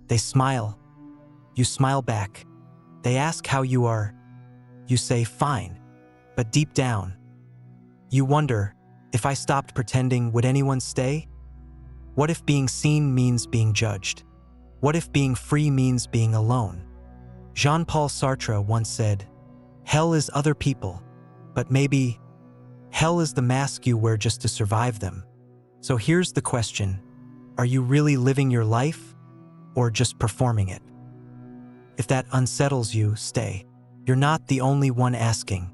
They smile. You smile back. They ask how you are. You say, fine. But deep down, you wonder, if I stopped pretending, would anyone stay? What if being seen means being judged? What if being free means being alone? Jean-Paul Sartre once said, hell is other people, but maybe hell is the mask you wear just to survive them. So here's the question. Are you really living your life or just performing it? If that unsettles you, stay. You're not the only one asking.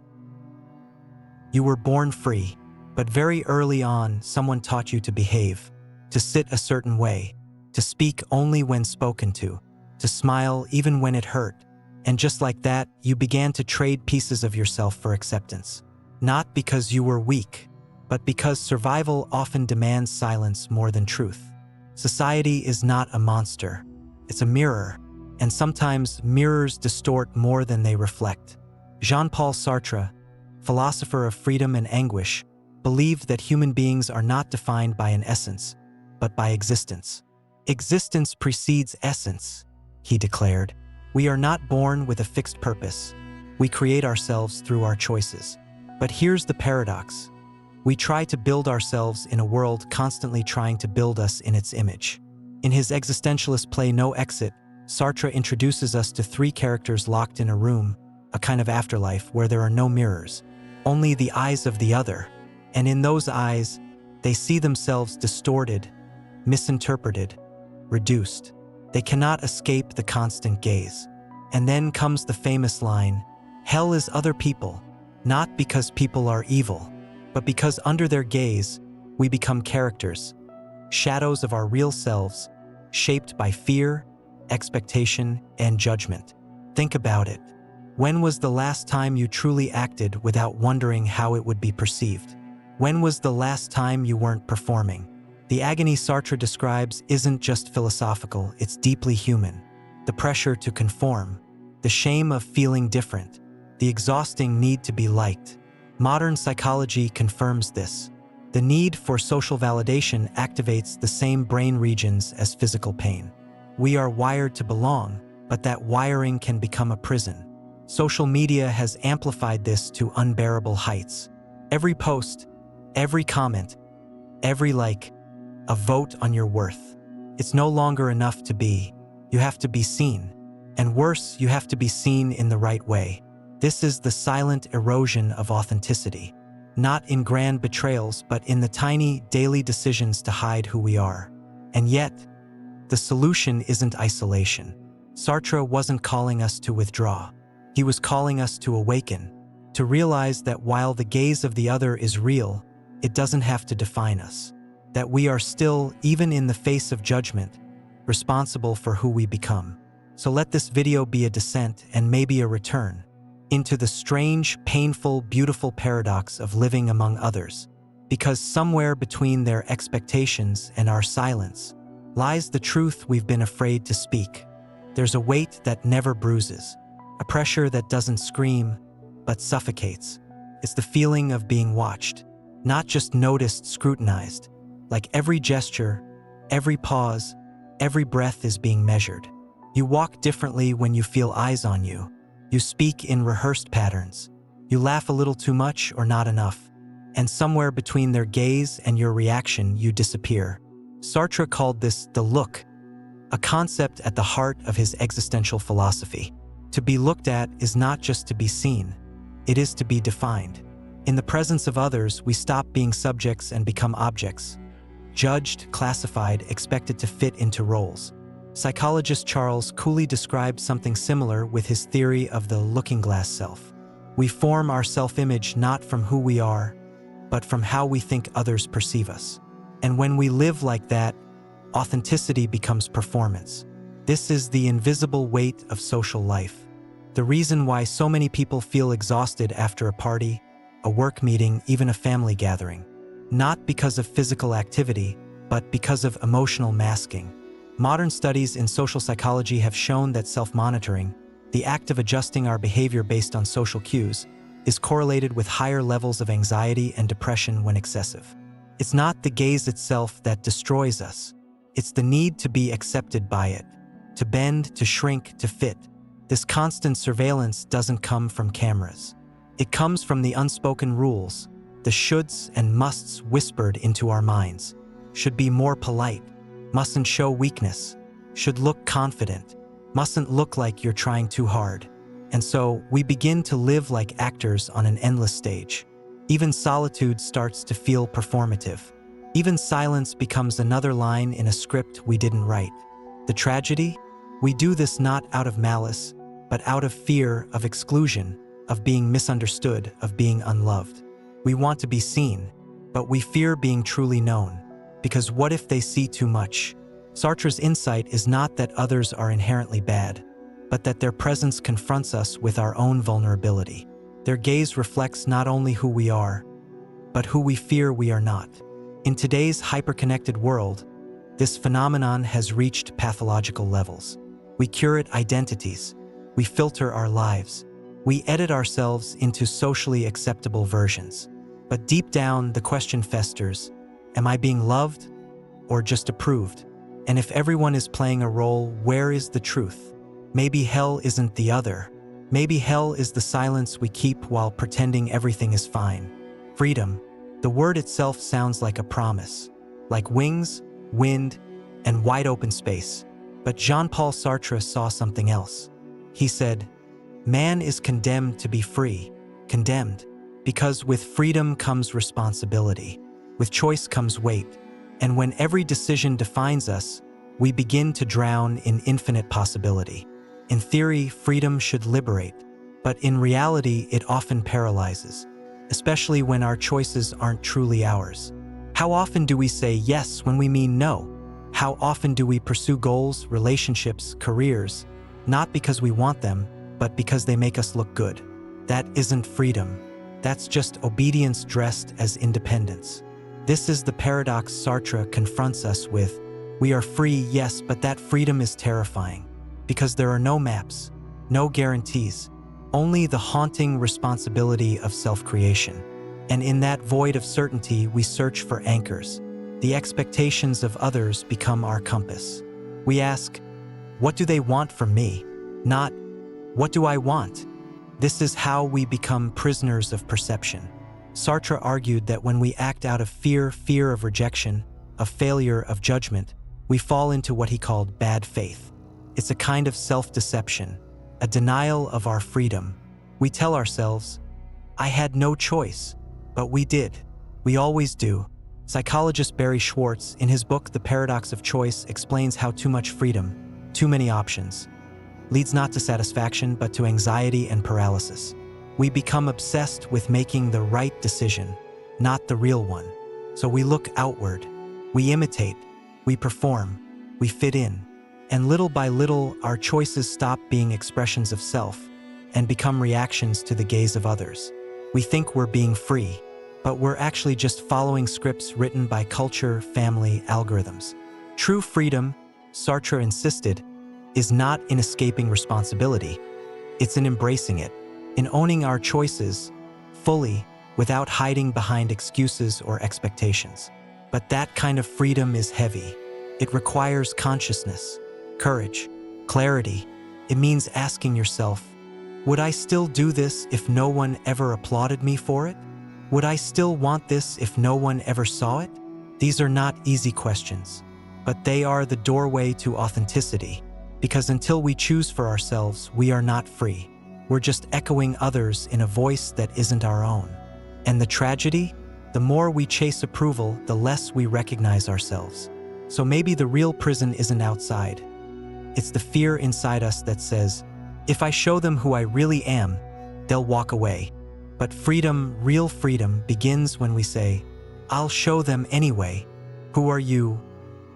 You were born free, but very early on, someone taught you to behave, to sit a certain way, to speak only when spoken to smile even when it hurt. And just like that, you began to trade pieces of yourself for acceptance. Not because you were weak, but because survival often demands silence more than truth. Society is not a monster. It's a mirror, and sometimes mirrors distort more than they reflect. Jean-Paul Sartre, philosopher of freedom and anguish, believed that human beings are not defined by an essence, but by existence. Existence precedes essence, he declared. We are not born with a fixed purpose. We create ourselves through our choices. But here's the paradox. We try to build ourselves in a world constantly trying to build us in its image. In his existentialist play No Exit, Sartre introduces us to three characters locked in a room, a kind of afterlife where there are no mirrors, only the eyes of the other. And in those eyes, they see themselves distorted, misinterpreted, reduced. They cannot escape the constant gaze. And then comes the famous line, hell is other people, not because people are evil, but because under their gaze, we become characters, shadows of our real selves, shaped by fear, expectation, and judgment. Think about it. When was the last time you truly acted without wondering how it would be perceived? When was the last time you weren't performing? The agony Sartre describes isn't just philosophical, it's deeply human. The pressure to conform, the shame of feeling different, the exhausting need to be liked. Modern psychology confirms this. The need for social validation activates the same brain regions as physical pain. We are wired to belong, but that wiring can become a prison. Social media has amplified this to unbearable heights. Every post, every comment, every like, a vote on your worth. It's no longer enough to be. You have to be seen. And worse, you have to be seen in the right way. This is the silent erosion of authenticity. Not in grand betrayals, but in the tiny, daily decisions to hide who we are. And yet, the solution isn't isolation. Sartre wasn't calling us to withdraw. He was calling us to awaken, to realize that while the gaze of the other is real, it doesn't have to define us. That we are still, even in the face of judgment, responsible for who we become. So let this video be a descent and maybe a return into the strange, painful, beautiful paradox of living among others. Because somewhere between their expectations and our silence lies the truth we've been afraid to speak. There's a weight that never bruises, a pressure that doesn't scream, but suffocates. It's the feeling of being watched, not just noticed, scrutinized. Like every gesture, every pause, every breath is being measured. You walk differently when you feel eyes on you. You speak in rehearsed patterns. You laugh a little too much or not enough. And somewhere between their gaze and your reaction, you disappear. Sartre called this the look, a concept at the heart of his existential philosophy. To be looked at is not just to be seen, it is to be defined. In the presence of others, we stop being subjects and become objects. Judged, classified, expected to fit into roles. Psychologist Charles Cooley described something similar with his theory of the looking glass self. We form our self-image not from who we are, but from how we think others perceive us. And when we live like that, authenticity becomes performance. This is the invisible weight of social life. The reason why so many people feel exhausted after a party, a work meeting, even a family gathering. Not because of physical activity, but because of emotional masking. Modern studies in social psychology have shown that self-monitoring, the act of adjusting our behavior based on social cues, is correlated with higher levels of anxiety and depression when excessive. It's not the gaze itself that destroys us. It's the need to be accepted by it. to bend, to shrink, to fit. This constant surveillance doesn't come from cameras. It comes from the unspoken rules, the shoulds and musts whispered into our minds. Should be more polite, mustn't show weakness, should look confident, mustn't look like you're trying too hard. And so we begin to live like actors on an endless stage. Even solitude starts to feel performative. Even silence becomes another line in a script we didn't write. The tragedy? We do this not out of malice, but out of fear of exclusion, of being misunderstood, of being unloved. We want to be seen, but we fear being truly known. Because what if they see too much? Sartre's insight is not that others are inherently bad, but that their presence confronts us with our own vulnerability. Their gaze reflects not only who we are, but who we fear we are not. In today's hyper-connected world, this phenomenon has reached pathological levels. We curate identities, we filter our lives, we edit ourselves into socially acceptable versions. But deep down, the question festers, am I being loved or just approved? And if everyone is playing a role, where is the truth? Maybe hell isn't the other. Maybe hell is the silence we keep while pretending everything is fine. Freedom, the word itself sounds like a promise, like wings, wind, and wide open space. But Jean-Paul Sartre saw something else. He said, man is condemned to be free, condemned, because with freedom comes responsibility, with choice comes weight, and when every decision defines us, we begin to drown in infinite possibility. In theory, freedom should liberate, but in reality, it often paralyzes, especially when our choices aren't truly ours. How often do we say yes when we mean no? How often do we pursue goals, relationships, careers, not because we want them, but because they make us look good? That isn't freedom. That's just obedience dressed as independence. This is the paradox Sartre confronts us with. We are free, yes, but that freedom is terrifying, because there are no maps, no guarantees, only the haunting responsibility of self-creation. And in that void of certainty, we search for anchors. The expectations of others become our compass. We ask, what do they want from me? Not, what do I want? This is how we become prisoners of perception. Sartre argued that when we act out of fear of rejection, of failure, of judgment, we fall into what he called bad faith. It's a kind of self-deception, a denial of our freedom. We tell ourselves, I had no choice, but we did. We always do. Psychologist Barry Schwartz, in his book The Paradox of Choice, explains how too much freedom, too many options, leads not to satisfaction but to anxiety and paralysis. We become obsessed with making the right decision, not the real one. So we look outward, we imitate, we perform, we fit in. And little by little, our choices stop being expressions of self and become reactions to the gaze of others. We think we're being free, but we're actually just following scripts written by culture, family, algorithms. True freedom, Sartre insisted, is not in escaping responsibility. It's in embracing it, in owning our choices fully without hiding behind excuses or expectations. But that kind of freedom is heavy. It requires consciousness, courage, clarity. It means asking yourself, would I still do this if no one ever applauded me for it? Would I still want this if no one ever saw it? These are not easy questions, but they are the doorway to authenticity, because until we choose for ourselves, we are not free. We're just echoing others in a voice that isn't our own. And the tragedy? The more we chase approval, the less we recognize ourselves. So maybe the real prison isn't outside. It's the fear inside us that says, if I show them who I really am, they'll walk away. But freedom, real freedom, begins when we say, I'll show them anyway. Who are you?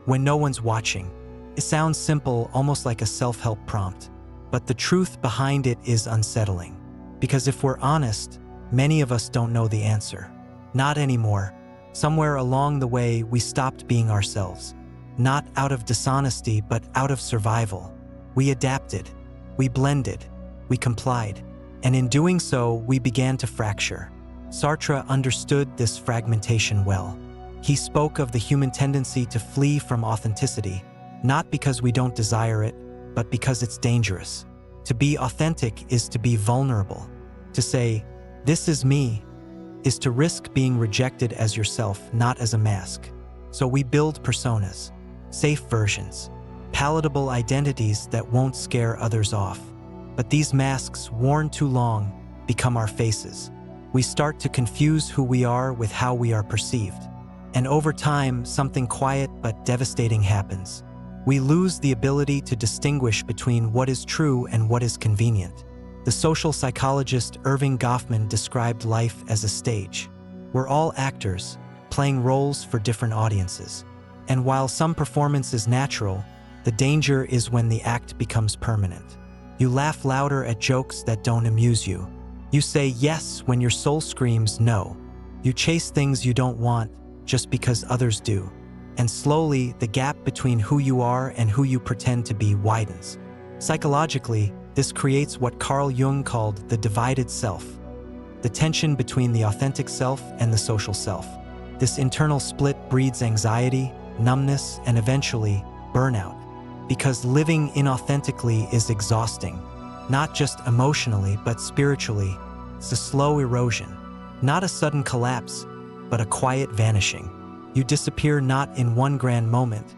When no one's watching. It sounds simple, almost like a self-help prompt. But the truth behind it is unsettling. Because if we're honest, many of us don't know the answer. Not anymore. Somewhere along the way, we stopped being ourselves. Not out of dishonesty, but out of survival. We adapted. We blended. We complied. And in doing so, we began to fracture. Sartre understood this fragmentation well. He spoke of the human tendency to flee from authenticity, not because we don't desire it, but because it's dangerous. To be authentic is to be vulnerable. To say, "This is me," is to risk being rejected as yourself, not as a mask. So we build personas, safe versions, palatable identities that won't scare others off. But these masks, worn too long, become our faces. We start to confuse who we are with how we are perceived. And over time, something quiet but devastating happens. We lose the ability to distinguish between what is true and what is convenient. The social psychologist Irving Goffman described life as a stage. We're all actors, playing roles for different audiences. And while some performance is natural, the danger is when the act becomes permanent. You laugh louder at jokes that don't amuse you. You say yes when your soul screams no. You chase things you don't want just because others do. And slowly, the gap between who you are and who you pretend to be widens. Psychologically, this creates what Carl Jung called the divided self, the tension between the authentic self and the social self. This internal split breeds anxiety, numbness, and eventually, burnout. Because living inauthentically is exhausting, not just emotionally, but spiritually. It's a slow erosion, not a sudden collapse, but a quiet vanishing. You disappear not in one grand moment,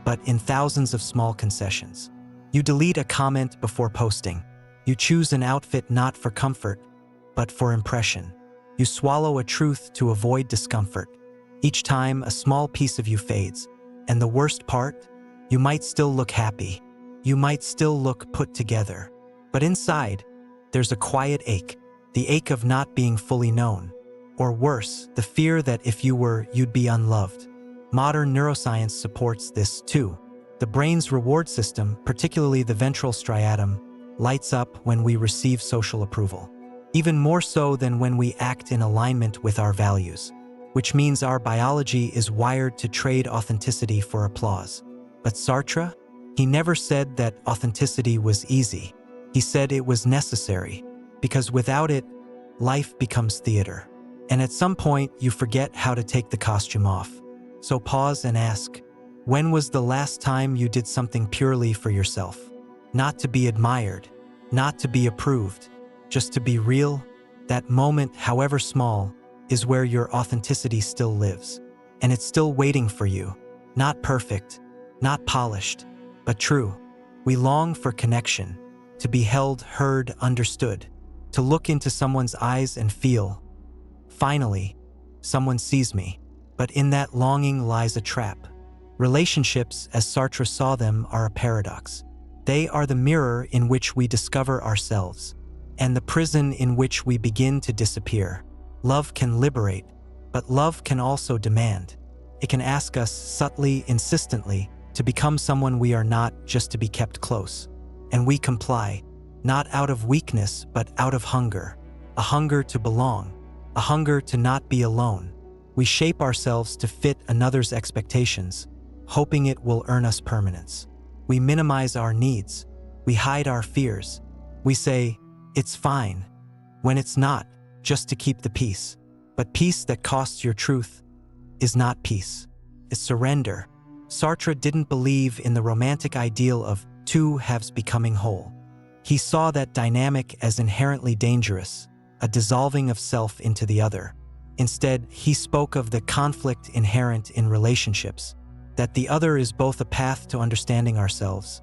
but in thousands of small concessions. You delete a comment before posting. You choose an outfit not for comfort, but for impression. You swallow a truth to avoid discomfort. Each time, a small piece of you fades. And the worst part? You might still look happy. You might still look put together. But inside, there's a quiet ache, the ache of not being fully known. Or worse, the fear that if you were, you'd be unloved. Modern neuroscience supports this too. The brain's reward system, particularly the ventral striatum, lights up when we receive social approval. Even more so than when we act in alignment with our values. Which means our biology is wired to trade authenticity for applause. But Sartre? He never said that authenticity was easy. He said it was necessary, because without it, life becomes theater. And at some point, you forget how to take the costume off. So pause and ask, when was the last time you did something purely for yourself? Not to be admired, not to be approved, just to be real. That moment, however small, is where your authenticity still lives. And it's still waiting for you. Not perfect, not polished, but true. We long for connection, to be held, heard, understood, to look into someone's eyes and feel, finally, someone sees me. But in that longing lies a trap. Relationships, as Sartre saw them, are a paradox. They are the mirror in which we discover ourselves, and the prison in which we begin to disappear. Love can liberate, but love can also demand. It can ask us subtly, insistently, to become someone we are not, just to be kept close. And we comply, not out of weakness, but out of hunger. A hunger to belong, a hunger to not be alone. We shape ourselves to fit another's expectations, hoping it will earn us permanence. We minimize our needs. We hide our fears. We say, it's fine, when it's not, just to keep the peace. But peace that costs your truth is not peace. It's surrender. Sartre didn't believe in the romantic ideal of two halves becoming whole. He saw that dynamic as inherently dangerous, a dissolving of self into the other. Instead, he spoke of the conflict inherent in relationships, that the other is both a path to understanding ourselves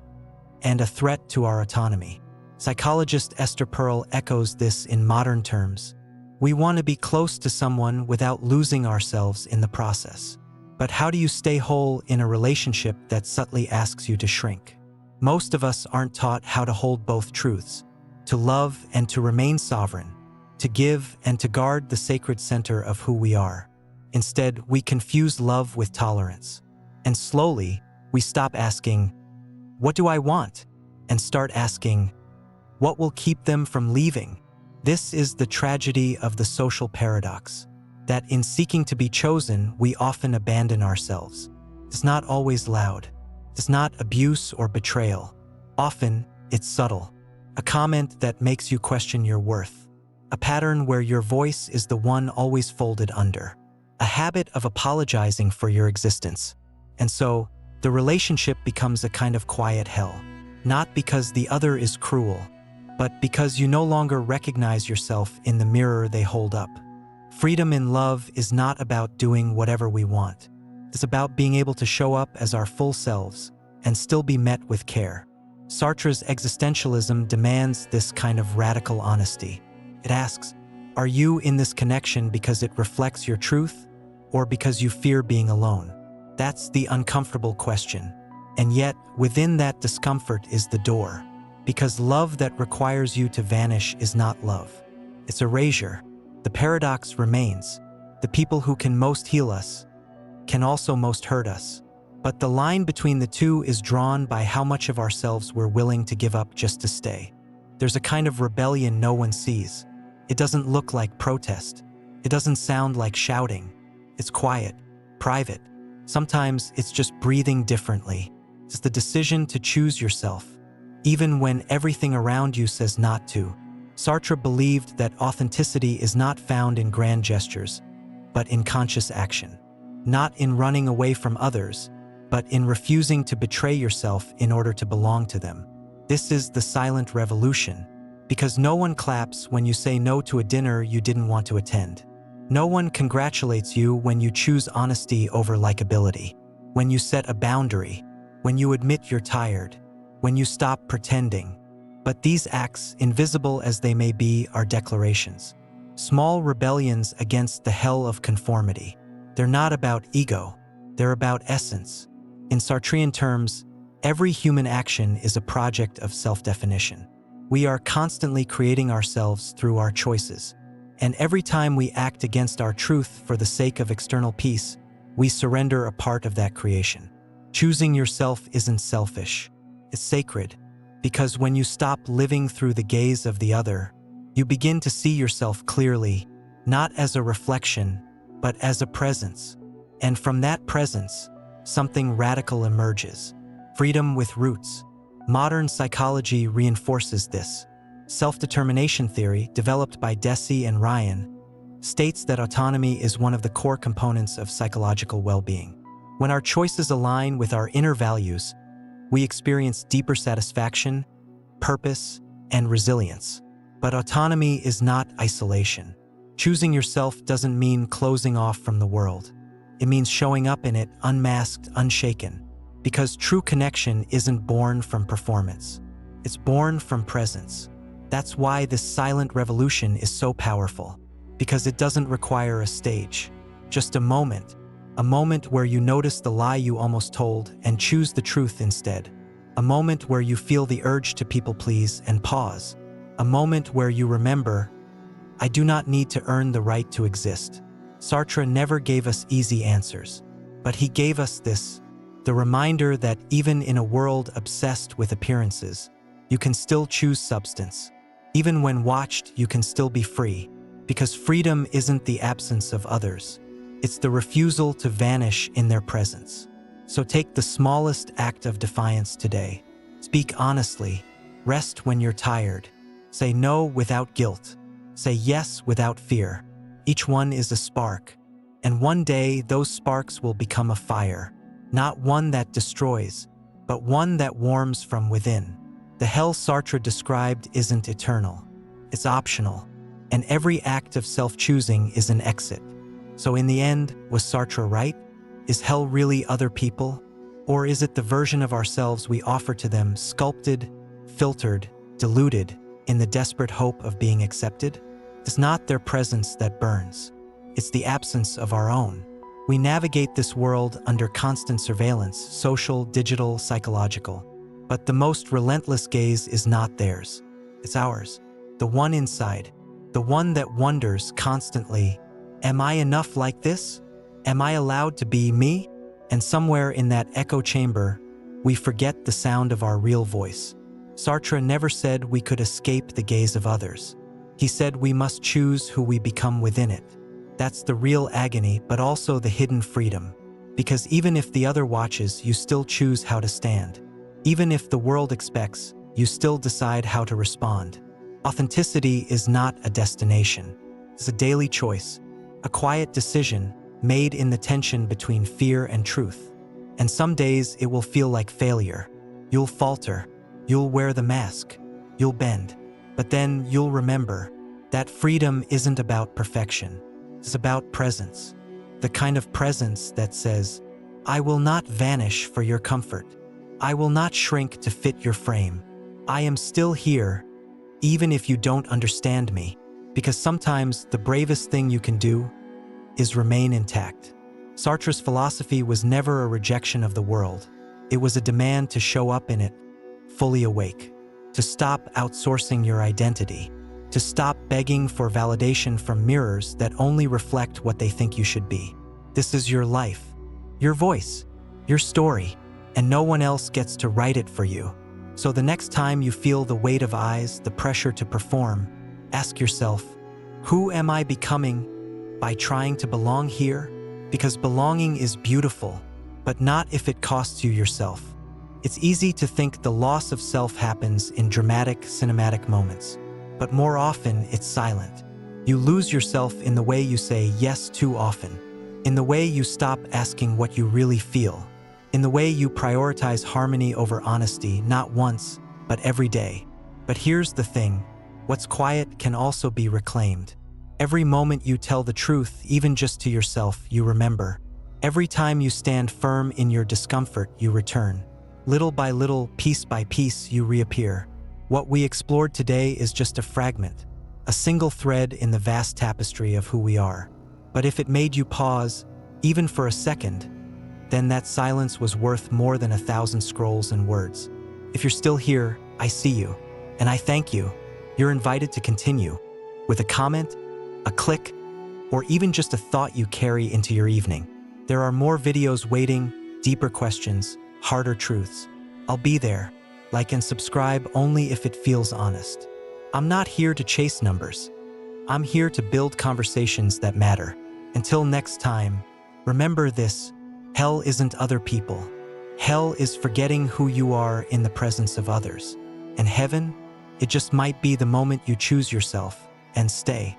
and a threat to our autonomy. Psychologist Esther Perel echoes this in modern terms. We want to be close to someone without losing ourselves in the process. But how do you stay whole in a relationship that subtly asks you to shrink? Most of us aren't taught how to hold both truths, to love and to remain sovereign, to give and to guard the sacred center of who we are. Instead, we confuse love with tolerance. And slowly, we stop asking, what do I want? And start asking, what will keep them from leaving? This is the tragedy of the social paradox, that in seeking to be chosen, we often abandon ourselves. It's not always loud. It's not abuse or betrayal. Often, it's subtle. A comment that makes you question your worth. A pattern where your voice is the one always folded under. A habit of apologizing for your existence. And so, the relationship becomes a kind of quiet hell. not because the other is cruel, but because you no longer recognize yourself in the mirror they hold up. Freedom in love is not about doing whatever we want. It's about being able to show up as our full selves and still be met with care. Sartre's existentialism demands this kind of radical honesty. It asks, are you in this connection because it reflects your truth, or because you fear being alone? That's the uncomfortable question. And yet, within that discomfort is the door. Because love that requires you to vanish is not love. It's erasure. The paradox remains. The people who can most heal us can also most hurt us. But the line between the two is drawn by how much of ourselves we're willing to give up just to stay. There's a kind of rebellion no one sees. It doesn't look like protest. It doesn't sound like shouting. It's quiet, private. Sometimes it's just breathing differently. It's the decision to choose yourself, even when everything around you says not to. Sartre believed that authenticity is not found in grand gestures, but in conscious action. Not in running away from others, but in refusing to betray yourself in order to belong to them. This is the silent revolution, because no one claps when you say no to a dinner you didn't want to attend. No one congratulates you when you choose honesty over likability, when you set a boundary, when you admit you're tired, when you stop pretending. But these acts, invisible as they may be, are declarations. Small rebellions against the hell of conformity. They're not about ego, they're about essence. In Sartrean terms, every human action is a project of self-definition. We are constantly creating ourselves through our choices. And every time we act against our truth for the sake of external peace, we surrender a part of that creation. Choosing yourself isn't selfish, it's sacred. Because when you stop living through the gaze of the other, you begin to see yourself clearly, not as a reflection, but as a presence. And from that presence, something radical emerges. Freedom with roots. Modern psychology reinforces this. Self-determination theory, developed by Deci and Ryan, states that autonomy is one of the core components of psychological well-being. When our choices align with our inner values, we experience deeper satisfaction, purpose, and resilience. But autonomy is not isolation. Choosing yourself doesn't mean closing off from the world. It means showing up in it unmasked, unshaken. Because true connection isn't born from performance. It's born from presence. That's why this silent revolution is so powerful. Because it doesn't require a stage. Just a moment where you notice the lie you almost told and choose the truth instead. A moment where you feel the urge to people please and pause. A moment where you remember, I do not need to earn the right to exist. Sartre never gave us easy answers, but he gave us this, the reminder that even in a world obsessed with appearances, you can still choose substance. Even when watched, you can still be free, because freedom isn't the absence of others. It's the refusal to vanish in their presence. So take the smallest act of defiance today. Speak honestly. Rest when you're tired. Say no without guilt. Say yes without fear. Each one is a spark. And one day, those sparks will become a fire. Not one that destroys, but one that warms from within. The hell Sartre described isn't eternal. It's optional. And every act of self-choosing is an exit. So in the end, was Sartre right? Is hell really other people? Or is it the version of ourselves we offer to them, sculpted, filtered, diluted, in the desperate hope of being accepted? It's not their presence that burns. It's the absence of our own. We navigate this world under constant surveillance, social, digital, psychological. But the most relentless gaze is not theirs. It's ours. The one inside. The one that wonders constantly, am I enough like this? Am I allowed to be me? And somewhere in that echo chamber, we forget the sound of our real voice. Sartre never said we could escape the gaze of others. He said we must choose who we become within it. That's the real agony, but also the hidden freedom. Because even if the other watches, you still choose how to stand. Even if the world expects, you still decide how to respond. Authenticity is not a destination. It's a daily choice, a quiet decision made in the tension between fear and truth. And some days it will feel like failure. You'll falter. You'll wear the mask. You'll bend. But then you'll remember that freedom isn't about perfection. It's about presence. The kind of presence that says, I will not vanish for your comfort. I will not shrink to fit your frame. I am still here, even if you don't understand me. Because sometimes the bravest thing you can do is remain intact. Sartre's philosophy was never a rejection of the world. It was a demand to show up in it, fully awake, to stop outsourcing your identity, to stop begging for validation from mirrors that only reflect what they think you should be. This is your life, your voice, your story, and no one else gets to write it for you. So the next time you feel the weight of eyes, the pressure to perform, ask yourself, who am I becoming by trying to belong here? Because belonging is beautiful, but not if it costs you yourself. It's easy to think the loss of self happens in dramatic, cinematic moments, but more often it's silent. You lose yourself in the way you say yes too often, in the way you stop asking what you really feel, in the way you prioritize harmony over honesty, not once, but every day. But here's the thing, what's quiet can also be reclaimed. Every moment you tell the truth, even just to yourself, you remember. Every time you stand firm in your discomfort, you return. Little by little, piece by piece, you reappear. What we explored today is just a fragment, a single thread in the vast tapestry of who we are. But if it made you pause, even for a second, then that silence was worth more than 1,000 scrolls and words. If you're still here, I see you, and I thank you. You're invited to continue, with a comment, a click, or even just a thought you carry into your evening. There are more videos waiting, deeper questions, harder truths. I'll be there. Like and subscribe only if it feels honest. I'm not here to chase numbers. I'm here to build conversations that matter. Until next time, remember this, hell isn't other people. Hell is forgetting who you are in the presence of others. And heaven, it just might be the moment you choose yourself and stay.